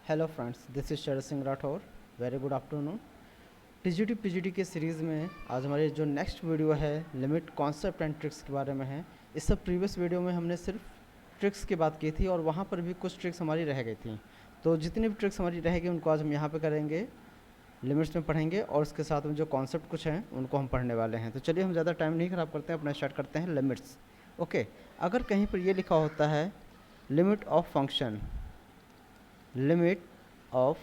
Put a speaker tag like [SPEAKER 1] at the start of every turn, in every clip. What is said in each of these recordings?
[SPEAKER 1] Hello friends, this is Sharad Singh Rathore. Very good afternoon. TGT PGT के series में आज हमारी जो नेक्स्ट वीडियो है लिमिट कॉन्सेप्ट एंड ट्रिक्स के बारे में है। इस सब प्रीवियस वीडियो में हमने सिर्फ ट्रिक्स की बात की थी और वहाँ पर भी कुछ ट्रिक्स हमारी रह गई थी। तो जितनी भी ट्रिक्स हमारी रहेगी उनको आज हम यहाँ पे करेंगे, लिमिट्स में पढ़ेंगे और उसके साथ में जो कॉन्सेप्ट कुछ हैं उनको हम पढ़ने वाले हैं। तो चलिए हम ज़्यादा टाइम नहीं ख़राब करते हैं, अपना स्टार्ट करते हैं लिमिट्स। ओके, अगर कहीं पर ये लिखा होता है limit of function, limit of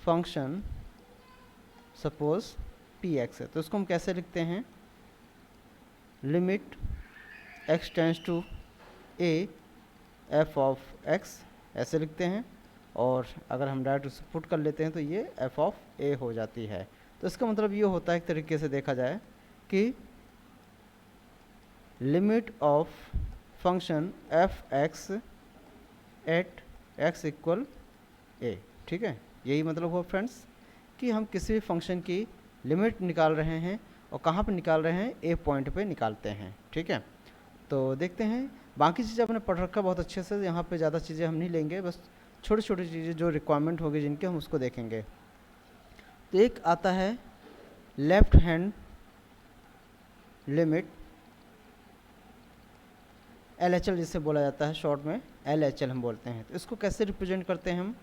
[SPEAKER 1] function suppose p x है, तो इसको हम कैसे लिखते हैं? Limit x tends to a f of x, ऐसे लिखते हैं। और अगर हम डायरेक्ट उसे पुट कर लेते हैं तो ये एफ ऑफ ए हो जाती है। तो इसका मतलब ये होता है एक तरीके से देखा जाए कि limit of function f x at x equal a. ठीक है, यही मतलब हो फ्रेंड्स कि हम किसी भी फंक्शन की लिमिट निकाल रहे हैं और कहाँ पर निकाल रहे हैं? ए पॉइंट पे निकालते हैं। ठीक है, तो देखते हैं। बाकी चीज़ें आपने पढ़ रखा बहुत अच्छे से, यहाँ पे ज़्यादा चीज़ें हम नहीं लेंगे, बस छोटी छोटी चीज़ें जो रिक्वायरमेंट होगी जिनके हम उसको देखेंगे। तो एक आता है left hand limit, L H L जिसे बोला जाता है शॉर्ट में, एल एच एल हम बोलते हैं। तो इसको कैसे रिप्रेजेंट करते हैं हम?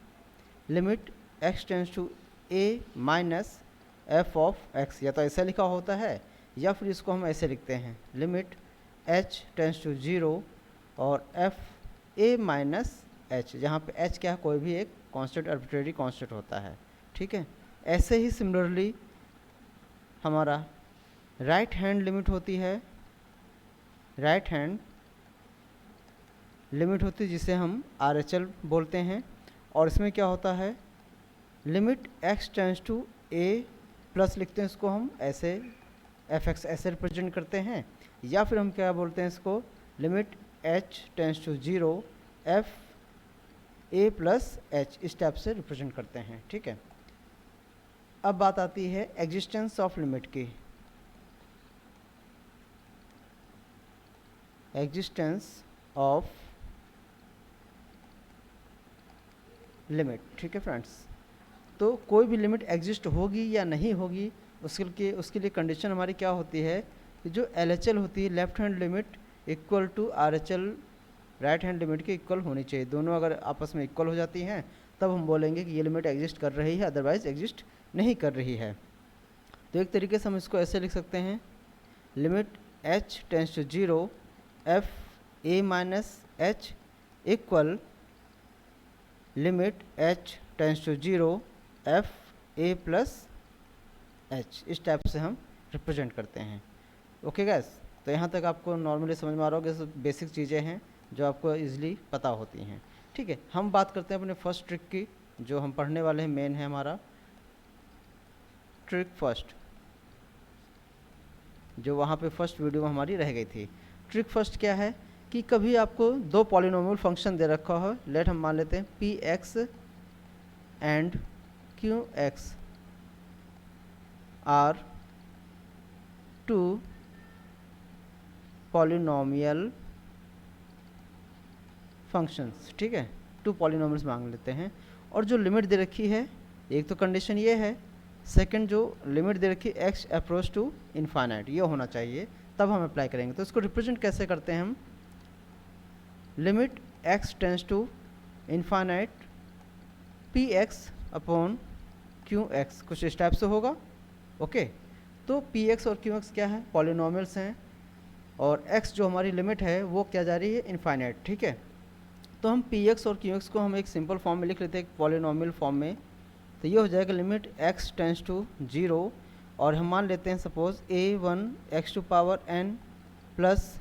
[SPEAKER 1] Limit x tends to a minus f of x, या तो ऐसा लिखा होता है या फिर इसको हम ऐसे लिखते हैं limit h tends to zero और एफ ए माइनस एच, जहाँ पे एच क्या है? कोई भी एक कांस्टेंट, आर्बिट्रेरी कांस्टेंट होता है। ठीक है, ऐसे ही सिमिलरली हमारा राइट हैंड लिमिट होती है, राइट हैंड लिमिट होती है जिसे हम आर एच एल बोलते हैं। और इसमें क्या होता है? Limit x tends to a plus लिखते हैं इसको हम ऐसे, एफ एक्स ऐसे रिप्रेजेंट करते हैं, या फिर हम क्या बोलते हैं इसको? Limit h tends to zero f a plus h, इस टाइप से रिप्रेजेंट करते हैं। ठीक है, अब बात आती है एग्जिस्टेंस ऑफ लिमिट की। Existence of limit. ठीक है फ्रेंड्स, तो कोई भी लिमिट एग्जिस्ट होगी या नहीं होगी उसके लिए कंडीशन हमारी क्या होती है कि जो एल एच एल होती है left hand limit equal to R H L right hand limit के इक्वल होनी चाहिए। दोनों अगर आपस में इक्वल हो जाती हैं तब हम बोलेंगे कि ये लिमिट एग्जिस्ट कर रही है, अदरवाइज एग्जिस्ट नहीं कर रही है। तो एक तरीके से हम इसको ऐसे लिख सकते हैं limit h tends to zero f a minus h equal limit h tends to zero f a plus h, इस टाइप से हम रिप्रेजेंट करते हैं। ओके गैस, तो यहाँ तक आपको नॉर्मली समझ में आ रहा होगा, सब बेसिक चीज़ें हैं जो आपको इजीली पता होती हैं। ठीक है, हम बात करते हैं अपने फर्स्ट ट्रिक की, जो हम पढ़ने वाले हैं। मेन है हमारा ट्रिक फर्स्ट, जो वहाँ पे फर्स्ट वीडियो में हमारी रह गई थी। ट्रिक फर्स्ट क्या है कि कभी आपको दो पॉलिनोमियल फंक्शन दे रखा हो, लेट हम मान लेते हैं p x and q x are two polynomial functions. ठीक है, टू पॉलिनोमियल्स मांग लेते हैं और जो लिमिट दे रखी है, एक तो कंडीशन ये है, सेकंड जो लिमिट दे रखी है एक्स अप्रोच टू इनफाइनाइट, ये होना चाहिए, तब हम अप्लाई करेंगे। तो इसको रिप्रेजेंट कैसे करते हैं हम? Limit x tends to infinite p x upon q x, कुछ इस टाइप से होगा। ओके, तो पी एक्स और क्यू एक्स क्या है? पॉलिनोमियल्स हैं, और एक्स जो हमारी लिमिट है वो क्या जा रही है? इनफाइनाइट। ठीक है, तो हम पी एक्स और क्यू एक्स को हम एक सिंपल फॉर्म में लिख लेते हैं, एक पॉलिनोमियल फॉर्म में। तो ये हो जाएगा limit x tends to zero, और हम मान लेते हैं suppose a one x to power n plus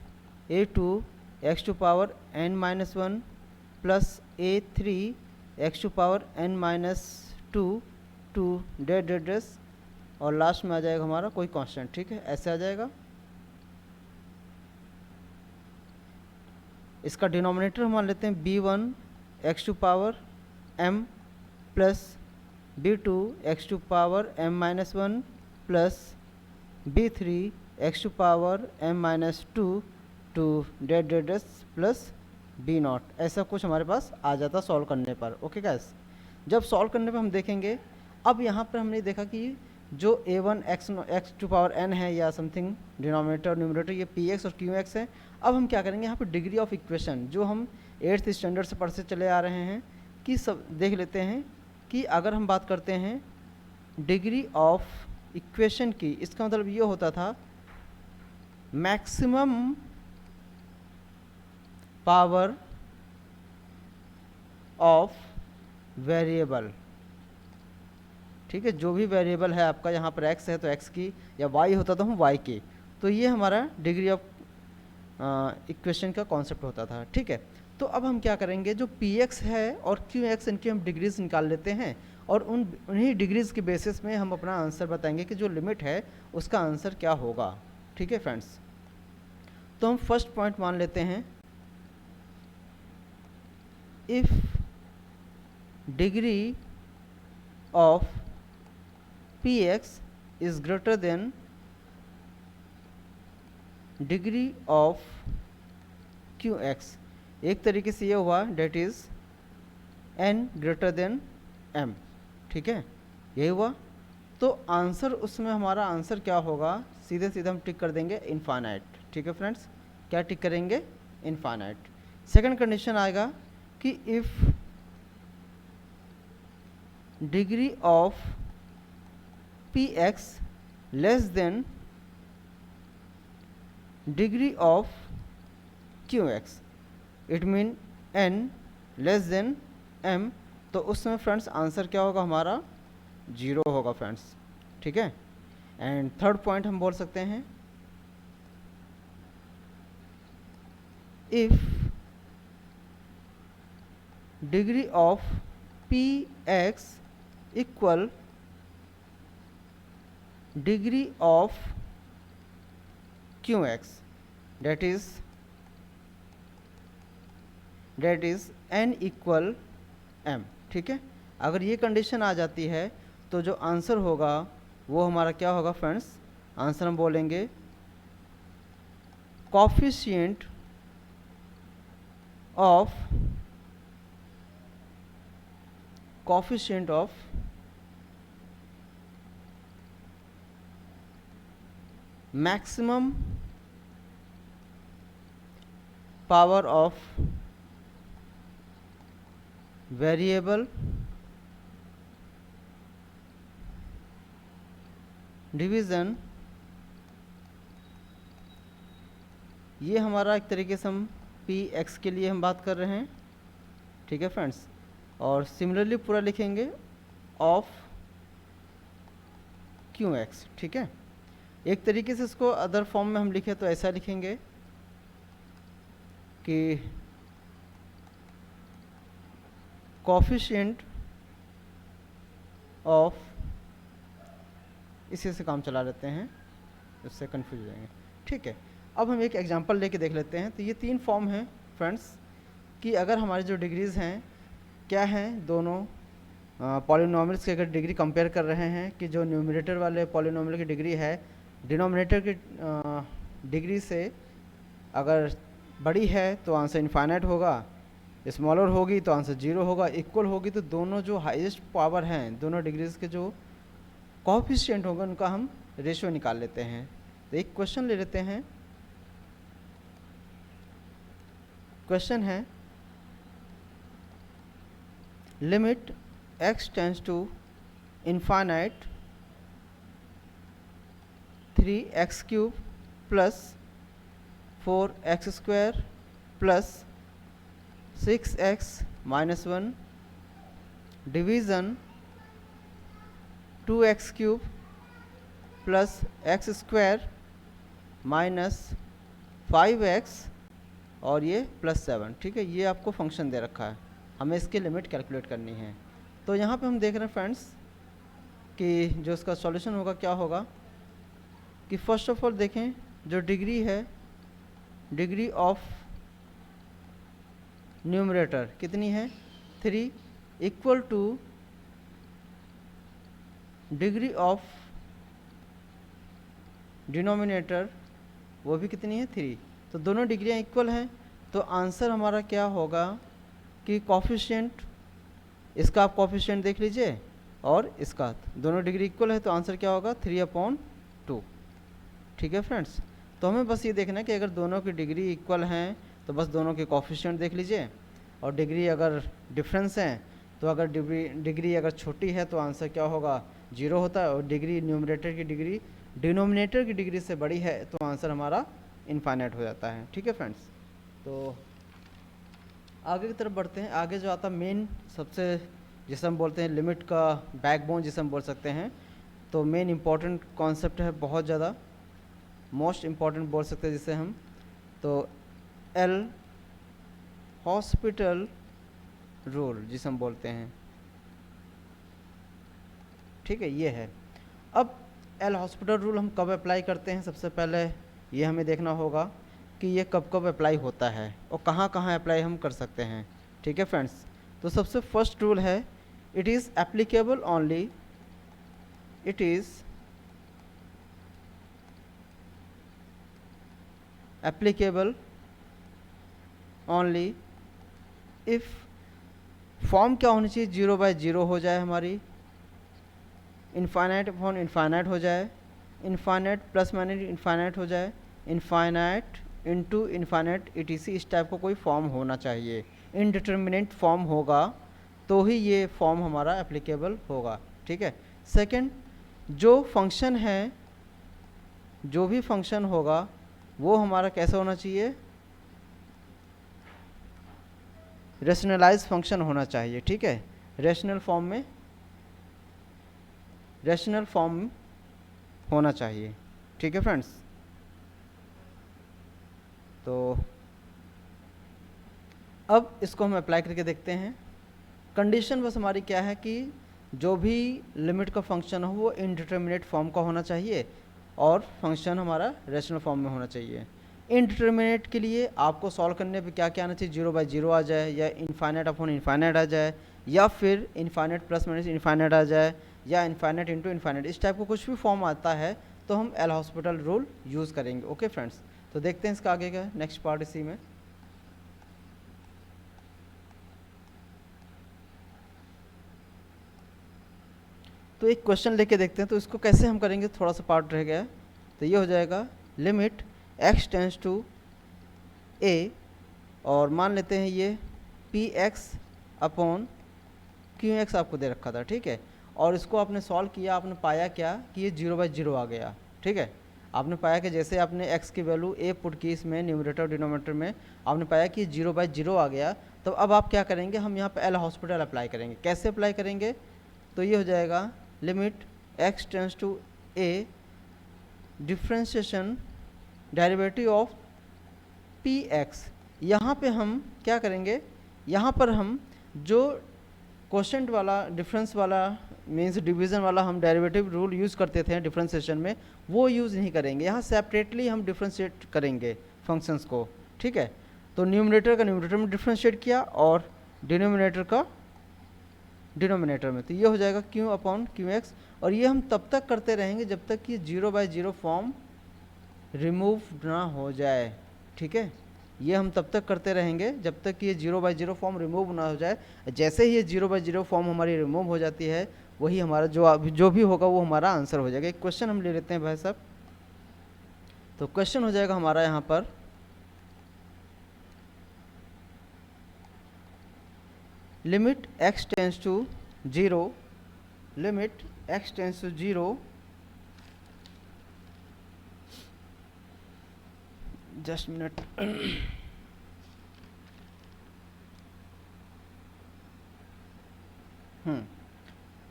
[SPEAKER 1] a two x to power n minus one plus a three x to power n minus two to dot dot dots, और last में आ जाएगा हमारा कोई कांस्टेंट। ठीक है, ऐसे आ जाएगा। इसका डिनोमिनेटर हम मान लेते हैं b one x to power m plus b two x to power m minus one plus b three x to power m minus two to dot dot plus b naught, ऐसा कुछ हमारे पास आ जाता solve करने पर। Okay gas, जब solve करने पर हम देखेंगे, अब यहाँ पर हमने देखा कि जो a1 x to power n है या समथिंग डिनोमिनेटर और न्यूमरेटर ये px और qx है। अब हम क्या करेंगे, यहाँ पर डिग्री ऑफ इक्वेशन जो हम 8th स्टैंडर्ड से पढ़ते चले आ रहे हैं कि सब देख लेते हैं कि अगर हम बात करते हैं डिग्री ऑफ इक्वेशन की, इसका मतलब ये होता था मैक्सिमम पावर ऑफ वेरिएबल। ठीक है, जो भी वेरिएबल है आपका, यहाँ पर x है तो x की, या y होता तो हम y की, तो ये हमारा डिग्री ऑफ इक्वेशन का कॉन्सेप्ट होता था। ठीक है, तो अब हम क्या करेंगे, जो px है और qx, इनकी हम डिग्रीज निकाल लेते हैं और उन्हीं डिग्रीज के बेसिस में हम अपना आंसर बताएंगे कि जो लिमिट है उसका आंसर क्या होगा। ठीक है फ्रेंड्स, तो हम फर्स्ट पॉइंट मान लेते हैं, if degree of px is greater than degree of qx, एक तरीके से ये हुआ that is n greater than m। ठीक है, यही हुआ, तो आंसर उसमें हमारा आंसर क्या होगा, सीधे सीधे हम टिक कर देंगे इनफाइनाइट। ठीक है फ्रेंड्स, क्या टिक करेंगे, इनफाइनाइट। सेकंड कंडीशन आएगा कि if degree of px less than degree of qx, it mean n less than m, तो उस समय फ्रेंड्स आंसर क्या होगा हमारा, 0 होगा फ्रेंड्स। ठीक है, एंड थर्ड पॉइंट हम बोल सकते हैं, if degree of px equal degree of qx, that is n equal m। ठीक है, अगर ये कंडीशन आ जाती है तो जो आंसर होगा वो हमारा क्या होगा फ्रेंड्स, आंसर हम बोलेंगे coefficient of maximum power of variable division, ये हमारा एक तरीके से हम px के लिए हम बात कर रहे हैं। ठीक है फ्रेंड्स, और सिमिलरली पूरा लिखेंगे ऑफ qx। ठीक है, एक तरीके से इसको अदर फॉर्म में हम लिखे तो ऐसा लिखेंगे कि कोफिशिएंट ऑफ, इसी से काम चला लेते हैं, उससे कंफ्यूज हो जाएंगे। ठीक है, अब हम एक एग्जांपल लेके देख लेते हैं। तो ये 3 फॉर्म हैं फ्रेंड्स कि अगर हमारी जो डिग्रीज़ हैं क्या हैं, दोनों पॉलिनोमियल्स की अगर डिग्री कंपेयर कर रहे हैं कि जो न्यूमरेटर वाले पॉलिनोमियल की डिग्री है डिनोमिनेटर की डिग्री से अगर बड़ी है तो आंसर इनफाइनाइट होगा, स्मॉलर होगी तो आंसर 0 होगा, इक्वल होगी तो दोनों जो हाईएस्ट पावर हैं, दोनों डिग्रीज के जो कोएफिशिएंट होगा उनका हम रेशियो निकाल लेते हैं। तो एक क्वेश्चन ले लेते हैं, क्वेश्चन है limit x tends to infinite 3x³ plus 4x² plus 6x minus 1 division 2x³ plus x² minus 5x और ये प्लस 7। ठीक है, ये आपको फंक्शन दे रखा है, हमें इसकी लिमिट कैलकुलेट करनी है। तो यहाँ पे हम देख रहे हैं फ्रेंड्स कि जो इसका सॉल्यूशन होगा क्या होगा कि फर्स्ट ऑफ ऑल देखें जो डिग्री है, डिग्री ऑफ न्यूमरेटर कितनी है 3 equal two degree of denominator वो भी कितनी है 3। तो दोनों डिग्रियाँ इक्वल हैं तो आंसर हमारा क्या होगा कि कॉफिशिएंट, इसका आप कॉफिशिएंट देख लीजिए और इसका, दोनों डिग्री इक्वल है तो आंसर क्या होगा 3/2। ठीक है फ्रेंड्स, तो हमें बस ये देखना है कि अगर दोनों की डिग्री इक्वल हैं तो बस दोनों के कॉफिशिएंट देख लीजिए, और डिग्री अगर डिफरेंस हैं तो अगर डिग्री अगर छोटी है तो आंसर क्या होगा 0 होता है, और डिग्री न्यूमरेटर की डिग्री डिनोमिनेटर की डिग्री से बड़ी है तो आंसर हमारा इनफाइनाइट हो जाता है। ठीक है फ्रेंड्स, तो आगे की तरफ बढ़ते हैं। आगे जो आता मेन सबसे, जिसे हम बोलते हैं लिमिट का बैकबोन जिसे हम बोल सकते हैं, तो मेन इम्पॉर्टेंट कॉन्सेप्ट है, बहुत ज़्यादा मोस्ट इम्पॉर्टेंट बोल सकते हैं जिसे हम, तो एल हॉस्पिटल रूल जिसे हम बोलते हैं। ठीक है, ये है। अब एल हॉस्पिटल रूल हम कब अप्लाई करते हैं, सबसे पहले ये हमें देखना होगा कि ये कब कब अप्लाई होता है और कहाँ कहाँ अप्लाई हम कर सकते हैं। ठीक है फ्रेंड्स, तो सबसे फर्स्ट रूल है it is applicable only, it is applicable only if form क्या होनी चाहिए 0/0 हो जाए हमारी, इनफाइनाइट अपॉन इनफाइनाइट हो जाए, इनफाइनाइट प्लस माइनस इनफाइनाइट हो जाए, इनफाइनाइट इनटू इनफाइनाइट etc, इस टाइप का कोई फॉर्म होना चाहिए। इनडिटर्मिनेट फॉर्म होगा तो ही ये फॉर्म हमारा एप्लीकेबल होगा। ठीक है, सेकंड, जो फंक्शन है, जो भी फंक्शन होगा वो हमारा कैसा होना चाहिए, रेशनलाइज फंक्शन होना चाहिए। ठीक है, रेशनल फॉर्म में, रेशनल फॉर्म होना चाहिए। ठीक है फ्रेंड्स, तो अब इसको हम अप्लाई करके देखते हैं। कंडीशन बस हमारी क्या है कि जो भी लिमिट का फंक्शन हो वो इनडिटर्मिनेट फॉर्म का होना चाहिए और फंक्शन हमारा रेशनल फॉर्म में होना चाहिए। इनडिटर्मिनेट के लिए आपको सॉल्व करने पे क्या क्या आना चाहिए, 0/0 आ जाए, या इनफाइनाइट अपॉन इनफाइनाइट आ जाए, या फिर इनफाइनाइट प्लस माइनस इनफाइनाइट आ जाए, या इनफाइनाइट इंटू इनफाइनाइट, इस टाइप का कुछ भी फॉर्म आता है तो हम एल हॉस्पिटल रूल यूज़ करेंगे। ओके फ्रेंड्स, तो देखते हैं इसका आगे का नेक्स्ट पार्ट इसी में। तो एक क्वेश्चन लेके देखते हैं, तो इसको कैसे हम करेंगे, थोड़ा सा पार्ट रह गया है। तो ये हो जाएगा limit x tends to a, और मान लेते हैं ये px अपॉन qx आपको दे रखा था। ठीक है, और इसको आपने सॉल्व किया, आपने पाया क्या कि ये 0/0 आ गया। ठीक है, आपने पाया कि जैसे आपने x की वैल्यू a पुट की इसमें न्यूमरेटर और डिनोमिनेटर में, आपने पाया कि 0/0 आ गया। तो अब आप क्या करेंगे, हम यहाँ पे एल हॉस्पिटल अप्लाई करेंगे। कैसे अप्लाई करेंगे, तो ये हो जाएगा limit x tends to a differentiation derivative of px। यहाँ पे हम क्या करेंगे, यहाँ पर हम जो क्वोशंट वाला डिफरेंस वाला मीन्स डिवीज़न वाला हम डेरिवेटिव रूल यूज़ करते थे डिफरेंशिएशन में, वो यूज़ नहीं करेंगे। यहाँ सेपरेटली हम डिफ्रेंशिएट करेंगे फंक्शंस को। ठीक है, तो न्यूमरेटर का न्यूमरेटर में डिफ्रेंशिएट किया और डिनोमिनेटर का डिनोमिनेटर में, तो ये हो जाएगा q अपॉन qx। और ये हम तब तक करते रहेंगे जब तक कि 0/0 फॉर्म रिमूव ना हो जाए। ठीक है, ये हम तब तक करते रहेंगे जब तक कि ये 0/0 फॉर्म रिमूव ना हो जाए। जैसे ही ये 0/0 फॉर्म हमारी रिमूव हो जाती है, वही हमारा जो भी होगा वो हमारा आंसर हो जाएगा। एक क्वेश्चन हम ले लेते हैं भाई साहब। तो क्वेश्चन हो जाएगा हमारा यहाँ पर, limit x tends to 0, limit x tends to 0, just minute,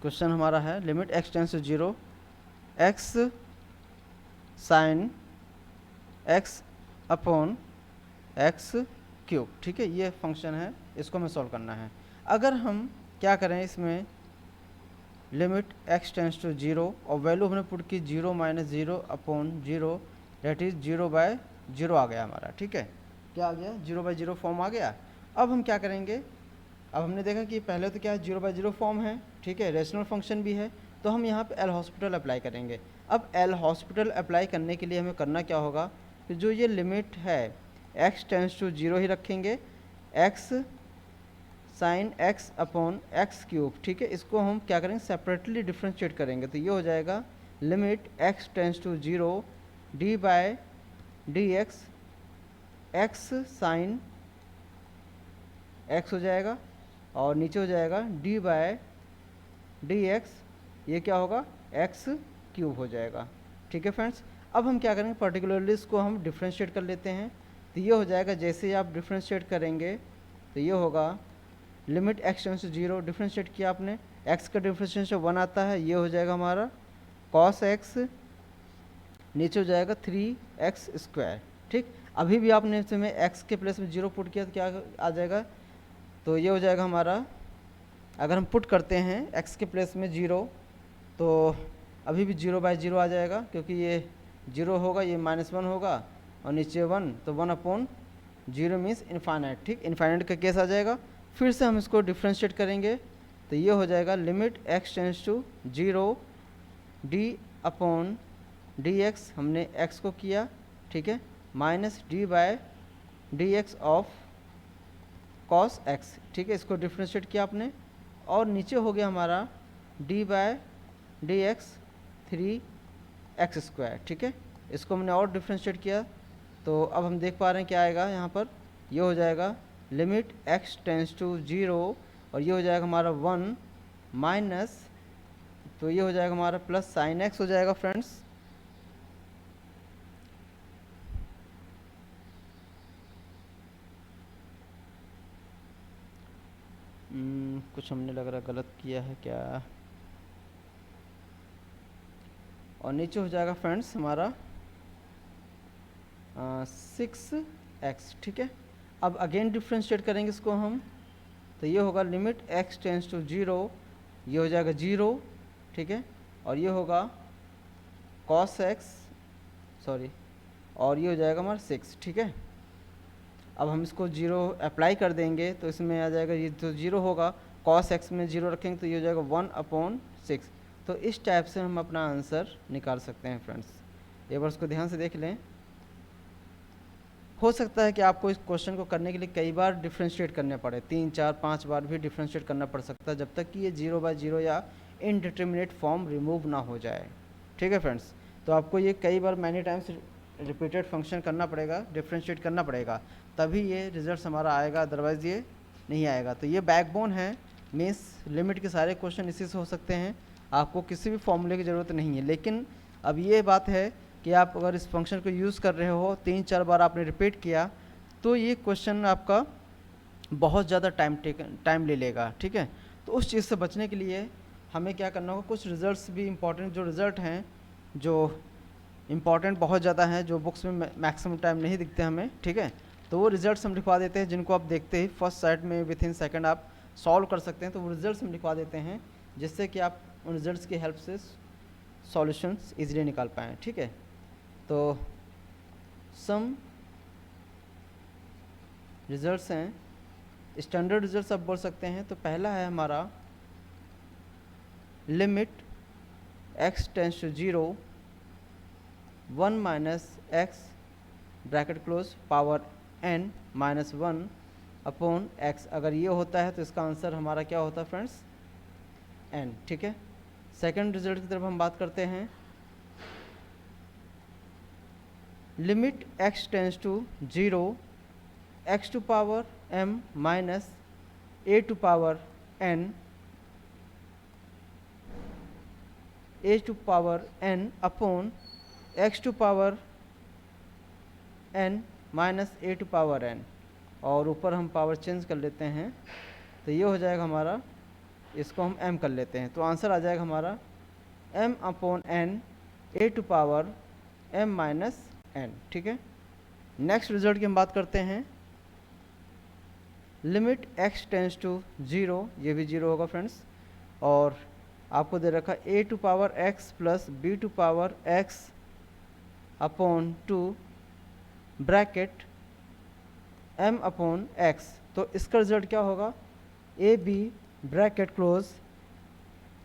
[SPEAKER 1] question हमारा है limit x tends to 0, x sine x upon x cube. ठीक है, ये फंक्शन है, इसको हमें सॉल्व करना है। अगर हम क्या करें इसमें, लिमिट x टेंस टू 0 और वैल्यू हमने पुट की 0 - 0 अपॉन 0, डेट इज़ 0/0 आ गया हमारा। ठीक है, क्या आ गया, 0/0 फॉर्म आ गया। अब हम क्या करेंगे, अब हमने देखा कि पहले तो क्या है 0/0 फॉर्म है। ठीक है, रेशनल फंक्शन भी है, तो हम यहाँ पे एल हॉस्पिटल अप्लाई करेंगे। अब एल हॉस्पिटल अप्लाई करने के लिए हमें करना क्या होगा कि जो ये लिमिट है x टेंस टू 0 ही रखेंगे, x sine x upon x cube, ठीक है। इसको हम क्या करेंगे, सेपरेटली डिफ्रेंशिएट करेंगे, तो ये हो जाएगा limit x tends to 0 d by d x sine x हो जाएगा, और नीचे हो जाएगा डी बाय डी एक्स, ये क्या होगा, एक्स क्यूब हो जाएगा, ठीक है फ्रेंड्स। अब हम क्या करेंगे, पर्टिकुलरली इसको हम डिफ्रेंशिएट कर लेते हैं, तो ये हो जाएगा, जैसे ही आप डिफ्रेंशिएट करेंगे तो ये होगा limit x tends to 0, differentiate किया आपने, x का डिफ्रेंशिएशन 1 आता है, ये हो जाएगा हमारा cos x, नीचे हो जाएगा 3x², ठीक। अभी भी आपने इसमें x के प्लेस में 0 पुट किया तो क्या आ जाएगा, तो ये हो जाएगा हमारा, अगर हम पुट करते हैं x के प्लेस में 0 तो अभी भी 0/0 आ जाएगा, क्योंकि ये 0 होगा, ये -1 होगा, और नीचे 1, तो 1/0 मीन्स इन्फाइनाइट, ठीक, इन्फाइनाइट का केस आ जाएगा। फिर से हम इसको डिफ्रेंशिएट करेंगे, तो ये हो जाएगा limit x tends to 0 d upon d x, हमने x को किया, ठीक है, minus d by d x of cos x, ठीक है, इसको डिफ्रेंशिएट किया आपने, और नीचे हो गया हमारा D by d x 3x², ठीक है। इसको हमने और डिफ्रेंशिएट किया, तो अब हम देख पा रहे हैं क्या आएगा यहाँ पर, ये हो जाएगा लिमिट x टेंस टू 0, और ये हो जाएगा हमारा 1 माइनस, तो ये हो जाएगा हमारा प्लस साइन x हो जाएगा फ्रेंड्स, कुछ हमने लग रहा गलत किया है क्या, और नीचे हो जाएगा फ्रेंड्स हमारा 6x, ठीक है। अब अगेन डिफ्रेंशिएट करेंगे इसको हम, तो ये होगा लिमिट x टेंस टू 0, ये हो जाएगा 0, ठीक है, और ये होगा cos x, सॉरी, और ये हो जाएगा हमारा 6, ठीक है। अब हम इसको 0 अप्लाई कर देंगे, तो इसमें आ जाएगा, ये तो 0 होगा, cos x में 0 रखेंगे तो ये हो जाएगा 1/6, तो इस टाइप से हम अपना आंसर निकाल सकते हैं फ्रेंड्स। एक बार उसको ध्यान से देख लें। हो सकता है कि आपको इस क्वेश्चन को करने के लिए कई बार डिफ्रेंशिएट करने पड़े, 3, 4, 5 बार भी डिफ्रेंशिएट करना पड़ सकता है, जब तक कि ये 0/0 या इनडिटर्मिनेट फॉर्म रिमूव ना हो जाए, ठीक है फ्रेंड्स। तो आपको ये कई बार मैनी टाइम्स रिपीटेड फंक्शन करना पड़ेगा, डिफ्रेंशिएट करना पड़ेगा, तभी ये रिजल्ट हमारा आएगा, अदरवाइज़ ये नहीं आएगा। तो ये बैकबोन है, मीन्स लिमिट के सारे क्वेश्चन इसी से हो सकते हैं, आपको किसी भी फॉर्मूले की ज़रूरत नहीं है। लेकिन अब ये बात है कि आप अगर इस फंक्शन को यूज़ कर रहे हो, 3-4 बार आपने रिपीट किया, तो ये क्वेश्चन आपका बहुत ज़्यादा टाइम ले लेगा, ठीक है। तो उस चीज़ से बचने के लिए हमें क्या करना होगा, कुछ रिजल्ट्स भी इंपॉर्टेंट जो रिज़ल्ट हैं, जो इम्पॉर्टेंट बहुत ज़्यादा हैं, जो बुक्स में मैक्सिमम टाइम नहीं दिखते हमें, ठीक है, तो वो रिजल्ट्स हम लिखवा देते हैं, जिनको आप देखते ही फर्स्ट साइड में विथ इन सेकेंड आप सॉल्व कर सकते हैं। तो वो रिजल्ट्स हम लिखवा देते हैं, जिससे कि आप उन रिजल्ट्स की हेल्प से सॉल्यूशंस इजीली निकाल पाएँ, ठीक है। तो सम रिजल्ट्स हैं, स्टैंडर्ड रिजल्ट्स आप बोल सकते हैं। तो पहला है हमारा limit x tends to 0 1 minus x bracket close power n minus 1 upon x, अगर ये होता है तो इसका आंसर हमारा क्या होता है फ्रेंड्स, n, ठीक है। सेकंड रिजल्ट की तरफ हम बात करते हैं, limit x tends to 0 x to power m minus a to power n upon x to power n minus a to power n, और ऊपर हम पावर चेंज कर लेते हैं, तो ये हो जाएगा हमारा, इसको हम m कर लेते हैं, तो आंसर आ जाएगा हमारा m upon n a to power m minus n, ठीक है। नेक्स्ट रिजल्ट की हम बात करते हैं, लिमिट x टेंस टू 0, ये भी 0 होगा फ्रेंड्स, और आपको दे रखा a to power x plus b to power x upon 2 bracket m upon x, तो इसका रिजल्ट क्या होगा, a b bracket close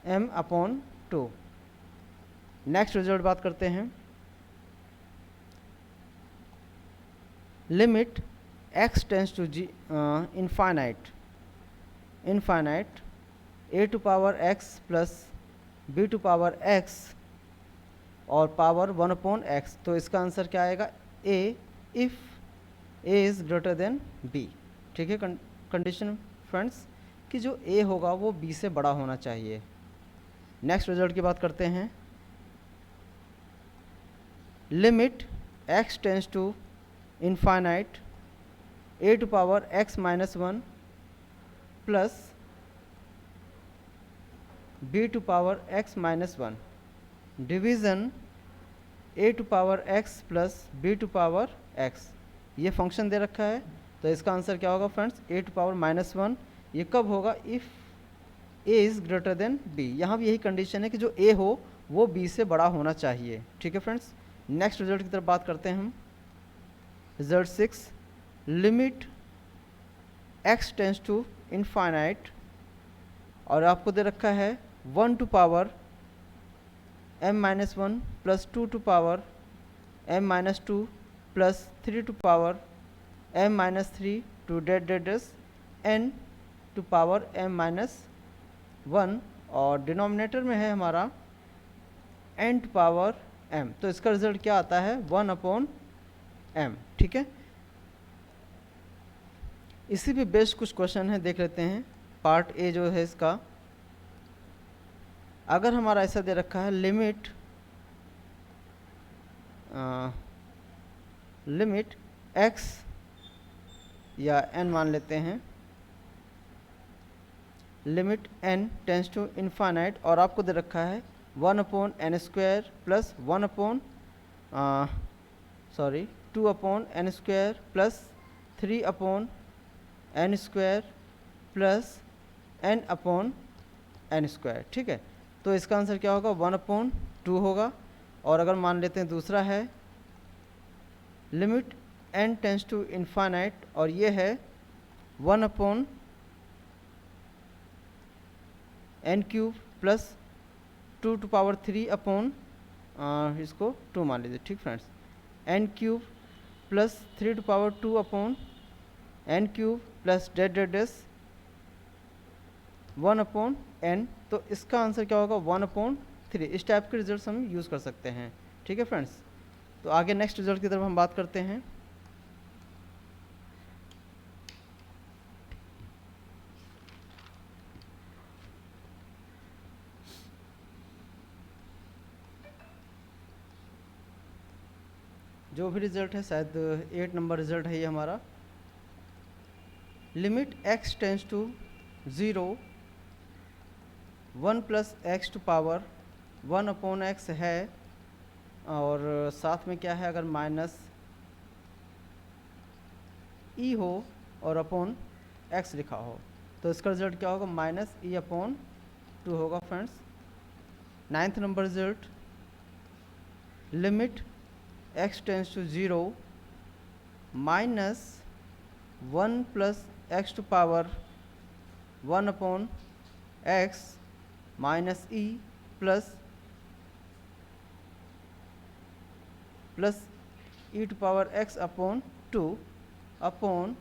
[SPEAKER 1] m upon 2। Next result बात करते हैं, लिमिट x टेंस टू जी infinite a to power x plus b to power x और power 1/x। तो इसका आंसर क्या आएगा? a if a is greater than b। ठीक है कंडीशन फ्रेंड्स कि जो a होगा वो b से बड़ा होना चाहिए। नेक्स्ट रिजल्ट की बात करते हैं। Limit x tends to infinite a to power x minus 1 plus b to power x minus 1 division a to power x plus b to power x। ये फंक्शन दे रखा है, तो इसका आंसर क्या होगा friends? a to power minus 1। ये कब होगा? If a is greater than b। यहाँ भी यही कंडीशन है कि जो a हो वो b से बड़ा होना चाहिए। ठीक है फ्रेंड्स, नेक्स्ट रिजल्ट की तरफ बात करते हैं हम। Result 6, limit x tends to infinite और आपको दे रखा है 1 to power m minus 1 plus 2 to power m minus 2 plus 3 to power m minus 3 to dash n to power m minus 1 और डिनोमिनेटर में है हमारा n टू पावर m। तो इसका रिजल्ट क्या आता है? 1/m। ठीक है, इसी पे बेस्ड कुछ क्वेश्चन है, देख लेते हैं। पार्ट ए जो है इसका, अगर हमारा ऐसा दे रखा है लिमिट x या n मान लेते हैं, limit n tends to infinite और आपको दे रखा है 1/n² plus 2/n² plus 3/n² plus n/n²। ठीक है, तो इसका आंसर क्या होगा? 1/2 होगा। और अगर मान लेते हैं दूसरा है limit n tends to infinite और ये है 1/n³ प्लस 2 टू पावर 3 इसको 2 मान लीजिए। ठीक friends, n³ plus 3 to power 2/n³ plus dash 1/n। तो इसका आंसर क्या होगा? 1/3। इस टाइप के रिजल्ट्स हम यूज़ कर सकते हैं। ठीक है फ्रेंड्स, तो आगे नेक्स्ट रिजल्ट की तरफ हम बात करते हैं। जो भी रिजल्ट है, शायद 8 नंबर रिजल्ट है ये हमारा। Limit x tends to 0 1 plus x to power 1/x है और साथ में क्या है? अगर माइनस e हो और अपॉन x लिखा हो तो इसका रिजल्ट क्या होगा? -e/2 होगा friends. 9th number result, limit x tends to 0 -1 plus x to power 1/x minus e plus e to power x/2 upon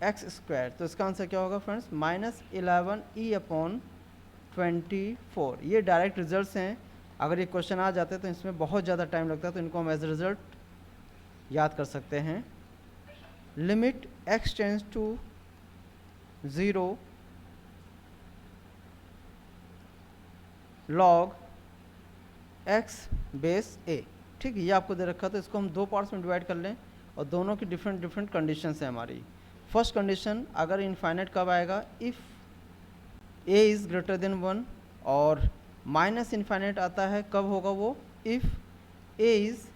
[SPEAKER 1] x²। तो इसका आंसर क्या होगा फ्रेंड्स? -11e/24। ये डायरेक्ट रिजल्ट्स हैं। अगर ये क्वेश्चन आ जाते तो इसमें बहुत ज़्यादा टाइम लगता है, तो इनको हम एज रिजल्ट याद कर सकते हैं। Limit x tends to 0 log x base a। ठीक है, ये आपको दे रखा था। इसको हम 2 पार्ट्स में डिवाइड कर लें और दोनों की डिफरेंट कंडीशंस हैं हमारी। फर्स्ट कंडीशन, अगर इनफाइनाइट कब आएगा? If a is greater then 1। और माइनस इनफाइनाइट आता है कब होगा वो? If a is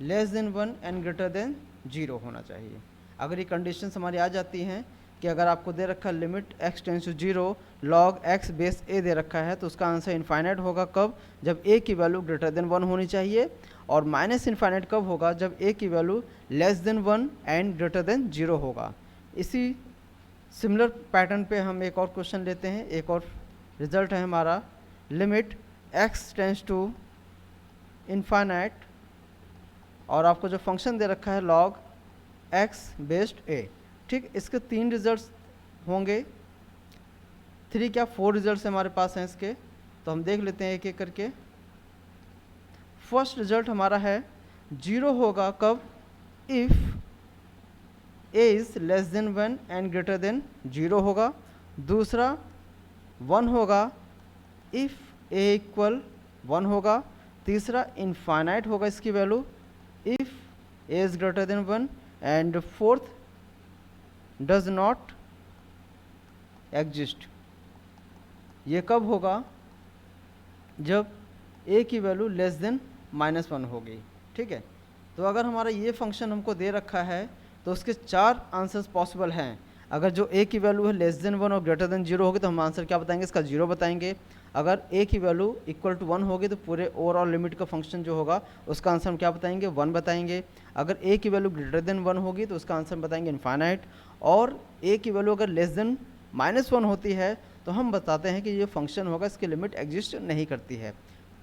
[SPEAKER 1] less than 1 and greater than 0 होना चाहिए। अगर ये कंडीशंस हमारी आ जाती हैं कि अगर आपको दे रखा है limit x tends to 0 log x base a दे रखा है, तो उसका आंसर इनफाइनाइट होगा कब? जब a की वैल्यू ग्रेटर देन 1 होनी चाहिए। और माइनस इनफाइनाइट कब होगा? जब a की value less than 1 and greater than 0 होगा। इसी सिमिलर पैटर्न पे हम एक और क्वेश्चन लेते हैं। एक और रिजल्ट है हमारा, limit x tends to infinite और आपको जो फंक्शन दे रखा है log एक्स बेस्ड ए। ठीक, इसके 3 रिजल्ट्स होंगे, 3 क्या 4 रिजल्ट्स हमारे पास हैं इसके, तो हम देख लेते हैं एक एक करके। फर्स्ट रिजल्ट हमारा है 0 होगा कब, if A is less than 1 and greater than 0 होगा। दूसरा 1 होगा इफ़ ए इक्वल 1 होगा। तीसरा इनफाइनाइट होगा इसकी value if A is greater then 1। And fourth does not exist. ये कब होगा, जब ए की वैल्यू लेस देन -1 होगी। ठीक है, तो अगर हमारा ये फंक्शन हमको दे रखा है तो उसके 4 आंसर्स पॉसिबल हैं। अगर जो ए की वैल्यू है लेस देन 1 और ग्रेटर देन 0 होगी तो हम आंसर क्या बताएंगे, इसका 0 बताएंगे। अगर ए की वैल्यू इक्वल टू 1 होगी तो पूरे ओवरऑल लिमिट का फंक्शन जो होगा उसका आंसर हम क्या बताएंगे, 1 बताएंगे। अगर ए की वैल्यू ग्रेटर देन 1 होगी तो उसका आंसर बताएंगे इनफाइनाइट। और ए की वैल्यू अगर लेस देन -1 होती है तो हम बताते हैं कि ये फंक्शन होगा, इसकी लिमिट एग्जिस्ट नहीं करती है।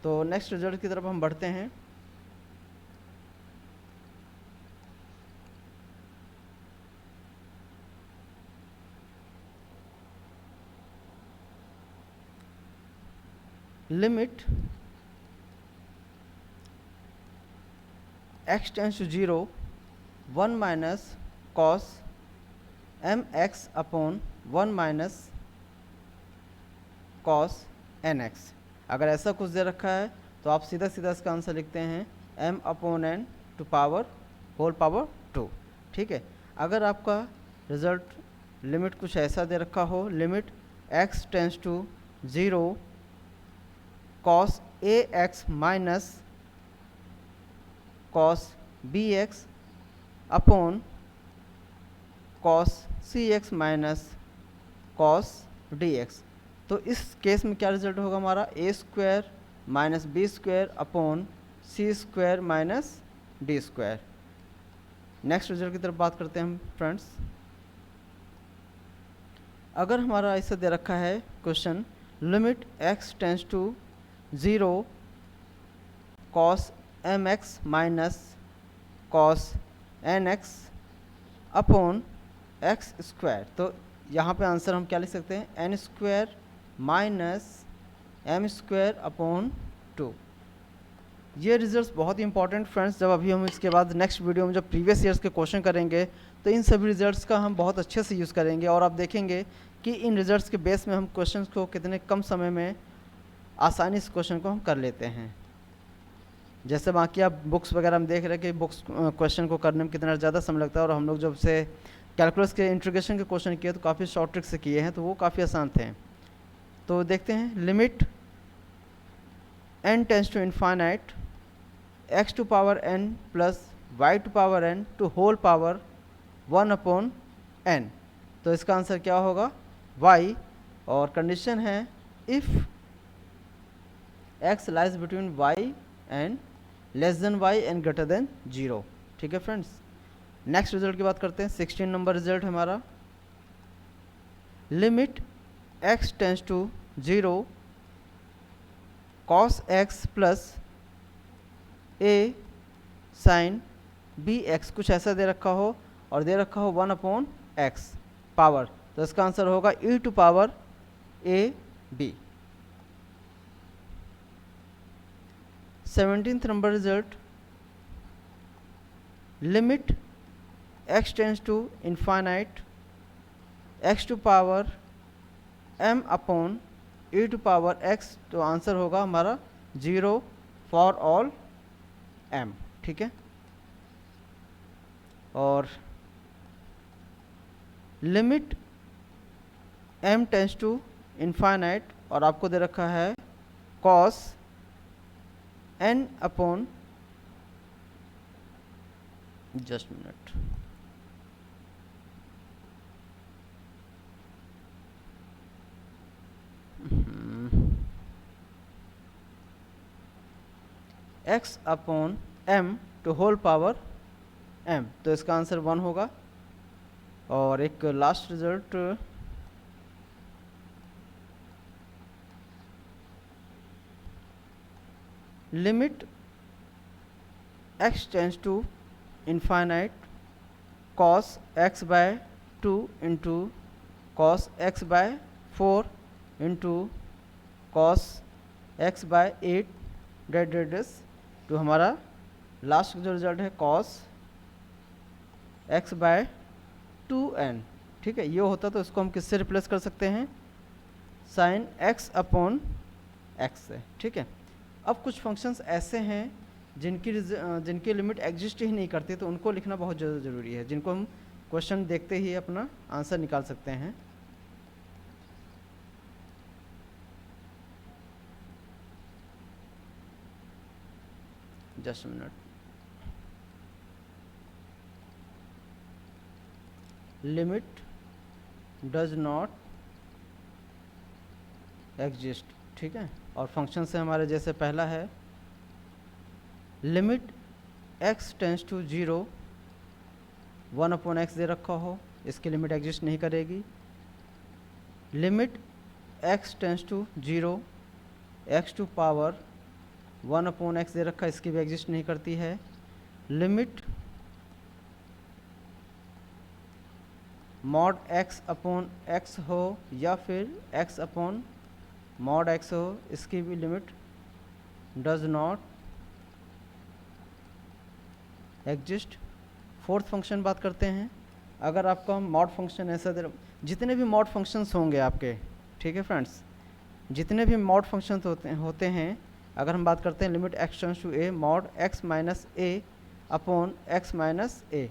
[SPEAKER 1] तो नेक्स्ट रिजल्ट की तरफ हम बढ़ते हैं। Limit x tends to 0 1 minus cos mx upon 1 minus cos nx। अगर ऐसा कुछ दे रखा है तो आप सीधा सीधा इसका आंसर लिखते हैं m upon n to power whole power 2। ठीक है, अगर आपका रिजल्ट लिमिट कुछ ऐसा दे रखा हो, limit x tends to 0 cos ax minus cos bx upon cos cx minus cos dx, तो इस केस में क्या रिजल्ट होगा हमारा, a square minus b square upon c square minus d square. Next result की तरफ बात करते हैं हम फ्रेंड्स। अगर हमारा ऐसा दे रखा है question, limit x tends to 0 cos mx minus cos nx upon x square, तो यहाँ पे आंसर हम क्या लिख सकते हैं, n square minus m square upon 2। ये रिजल्ट्स बहुत ही इंपॉर्टेंट फ्रेंड्स, जब अभी हम इसके बाद नेक्स्ट वीडियो में जब प्रीवियस ईयर्स के क्वेश्चन करेंगे तो इन सभी रिजल्ट्स का हम बहुत अच्छे से यूज़ करेंगे और आप देखेंगे कि इन रिजल्ट्स के बेस में हम क्वेश्चंस को कितने कम समय में आसानी से क्वेश्चन को हम कर लेते हैं। जैसे बाकी आप बुक्स वगैरह हम देख रहे हैं कि बुक्स क्वेश्चन को करने में कितना ज़्यादा समय लगता है, और हम लोग जब से कैलकुलस के इंटीग्रेशन के क्वेश्चन किए तो काफ़ी शॉर्ट ट्रिक से किए हैं, तो वो काफ़ी आसान थे। तो देखते हैं, limit n tends to infinite x to power n plus y to power n to whole power 1 upon n, तो इसका आंसर क्या होगा, y। और कंडीशन है if x lies between y and less than y and greater than 0। ठीक है friends, next result की बात करते हैं। 16 नंबर रिजल्ट हमारा, limit x tends to 0 cos x plus a sine bx, कुछ ऐसा दे रखा हो और दे रखा हो 1 अपॉन x पावर, तो इसका आंसर होगा e to power a b। 17th number result, limit x tends to infinite x to power m upon e to power x, तो आंसर होगा हमारा 0 फॉर ऑल m। ठीक है, और limit m tends to infinite और आपको दे रखा है cos n upon, just minute, x upon m to whole power m, तो इसका आंसर 1 होगा। और एक last result, limit x tends to infinite cos x by 2 into cos x by 4 into cos x by 8 that is तो हमारा last जो result है cos x bye 2n। ठीक है, ये होता तो इसको हम किससे रिप्लेस कर सकते हैं, साइन x अपॉन एक्स से। ठीक है, अब कुछ फंक्शंस ऐसे हैं जिनकी लिमिट एग्जिस्ट ही नहीं करती, तो उनको लिखना बहुत ज़्यादा ज़रूरी है, जिनको हम क्वेश्चन देखते ही अपना आंसर निकाल सकते हैं। Just minute. Limit does not exist. ठीक है, और फंक्शन से हमारे जैसे पहला है limit x tends to 0 1 upon x दे रखा हो, इसकी लिमिट एग्जिस्ट नहीं करेगी। Limit x tends to 0 x to power 1 upon x दे रखा है, इसकी भी एग्जिस्ट नहीं करती है। Limit mod x upon x हो या फिर x अपॉन मॉड x हो, इसकी भी limit does not exist. Fourth function बात करते हैं, अगर आपका मॉड फंक्शन ऐसा दे, जितने भी मॉड फंक्शंस होंगे आपके, ठीक है फ्रेंड्स, जितने भी मॉड फंक्शंस होते हैं, अगर हम बात करते हैं limit x tends to a mod x minus a upon x minus a,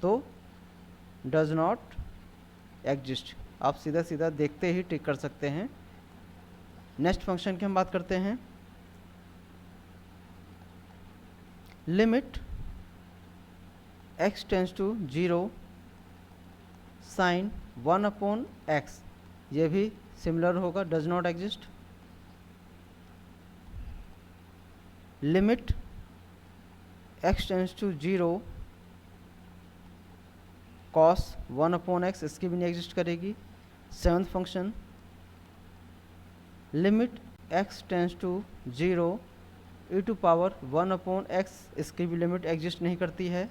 [SPEAKER 1] तो डज नॉट एग्जिस्ट। आप सीधा सीधा देखते ही टिक कर सकते हैं। नेक्स्ट फंक्शन की हम बात करते हैं, limit x tends to 0 sine 1 upon x, ये भी सिमिलर होगा, does not exist. Limit x tends to 0 cos 1 upon x, इसकी भी नहीं एग्जिस्ट करेगी। Seventh function limit x tends to 0 e to power 1 upon x, इसकी भी लिमिट एग्जिस्ट नहीं करती है।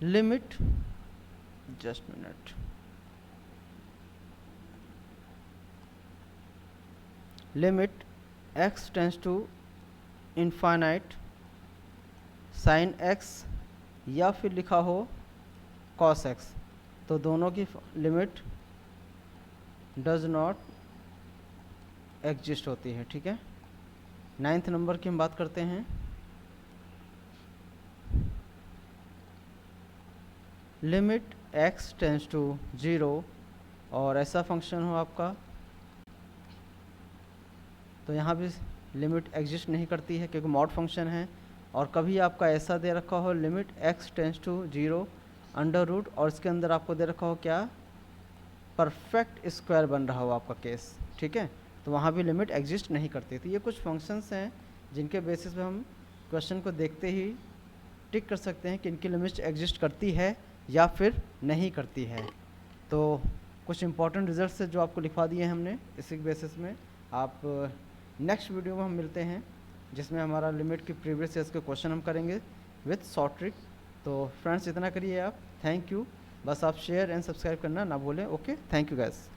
[SPEAKER 1] Limit just minute, limit x tends to infinite sine x या फिर लिखा हो कॉस x, तो दोनों की लिमिट डज नॉट एग्जिस्ट होती है। ठीक है, नाइन्थ नंबर की हम बात करते हैं, लिमिट x टेंस टू 0 और ऐसा फंक्शन हो आपका, तो यहाँ भी लिमिट एग्जिस्ट नहीं करती है क्योंकि मॉड फंक्शन है। और कभी आपका ऐसा दे रखा हो limit x tends to 0 under root, और इसके अंदर आपको दे रखा हो क्या, परफेक्ट स्क्वायर बन रहा हो आपका केस। ठीक है, तो वहाँ भी लिमिट एग्जिस्ट नहीं करती। तो ये कुछ फंक्शंस हैं जिनके बेसिस पे हम क्वेश्चन को देखते ही टिक कर सकते हैं कि इनकी लिमिट एग्जिस्ट करती है या फिर नहीं करती है। तो कुछ इंपॉर्टेंट रिजल्ट्स है जो आपको लिखवा दिए हैं हमने, इसी बेसिस में आप नेक्स्ट वीडियो में हम मिलते हैं, जिसमें हमारा लिमिट की प्रीवियस ईयर्स के क्वेश्चन हम करेंगे विथ शॉर्ट ट्रिक। तो फ्रेंड्स इतना करिए आप, थैंक यू। बस आप शेयर एंड सब्सक्राइब करना ना भूलें। Okay, thank you guys.